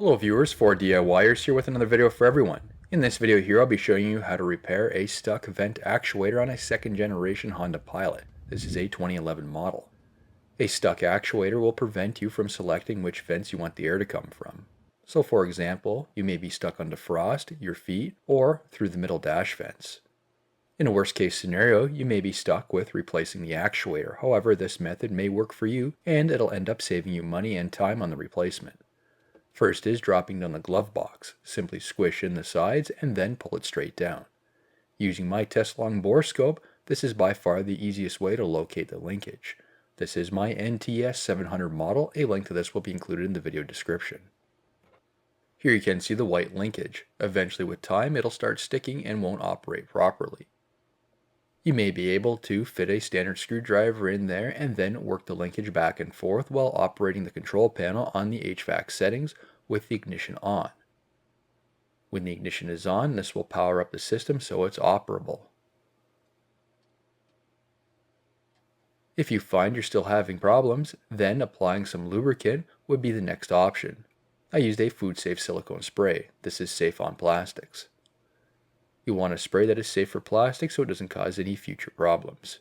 Hello viewers, 4DIYers here with another video for everyone. In this video here I'll be showing you how to repair a stuck vent actuator on a second generation Honda Pilot. This is a 2011 model. A stuck actuator will prevent you from selecting which vents you want the air to come from. So for example, you may be stuck on defrost, your feet, or through the middle dash vents. In a worst case scenario, you may be stuck with replacing the actuator. However, this method may work for you and it'll end up saving you money and time on the replacement. First is dropping down the glove box. Simply squish in the sides and then pull it straight down. Using my test-long borescope, this is by far the easiest way to locate the linkage. This is my NTS 700 model. A link to this will be included in the video description. Here you can see the white linkage. Eventually with time it'll start sticking and won't operate properly. You may be able to fit a standard screwdriver in there and then work the linkage back and forth while operating the control panel on the HVAC settings with the ignition on. When the ignition is on, this will power up the system so it's operable. If you find you're still having problems, then applying some lubricant would be the next option. I used a food-safe silicone spray. This is safe on plastics. You want a spray that is safe for plastic so it doesn't cause any future problems.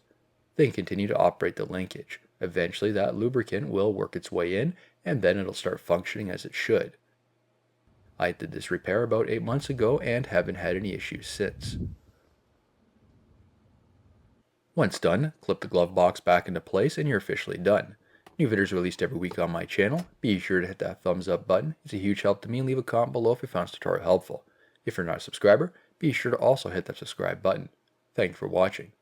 Then continue to operate the linkage. Eventually that lubricant will work its way in and then it'll start functioning as it should. I did this repair about 8 months ago and haven't had any issues since. Once done, clip the glove box back into place and you're officially done. New videos released every week on my channel. Be sure to hit that thumbs up button. It's a huge help to me and leave a comment below if you found this tutorial helpful. If you're not a subscriber, be sure to also hit that subscribe button. Thank you for watching.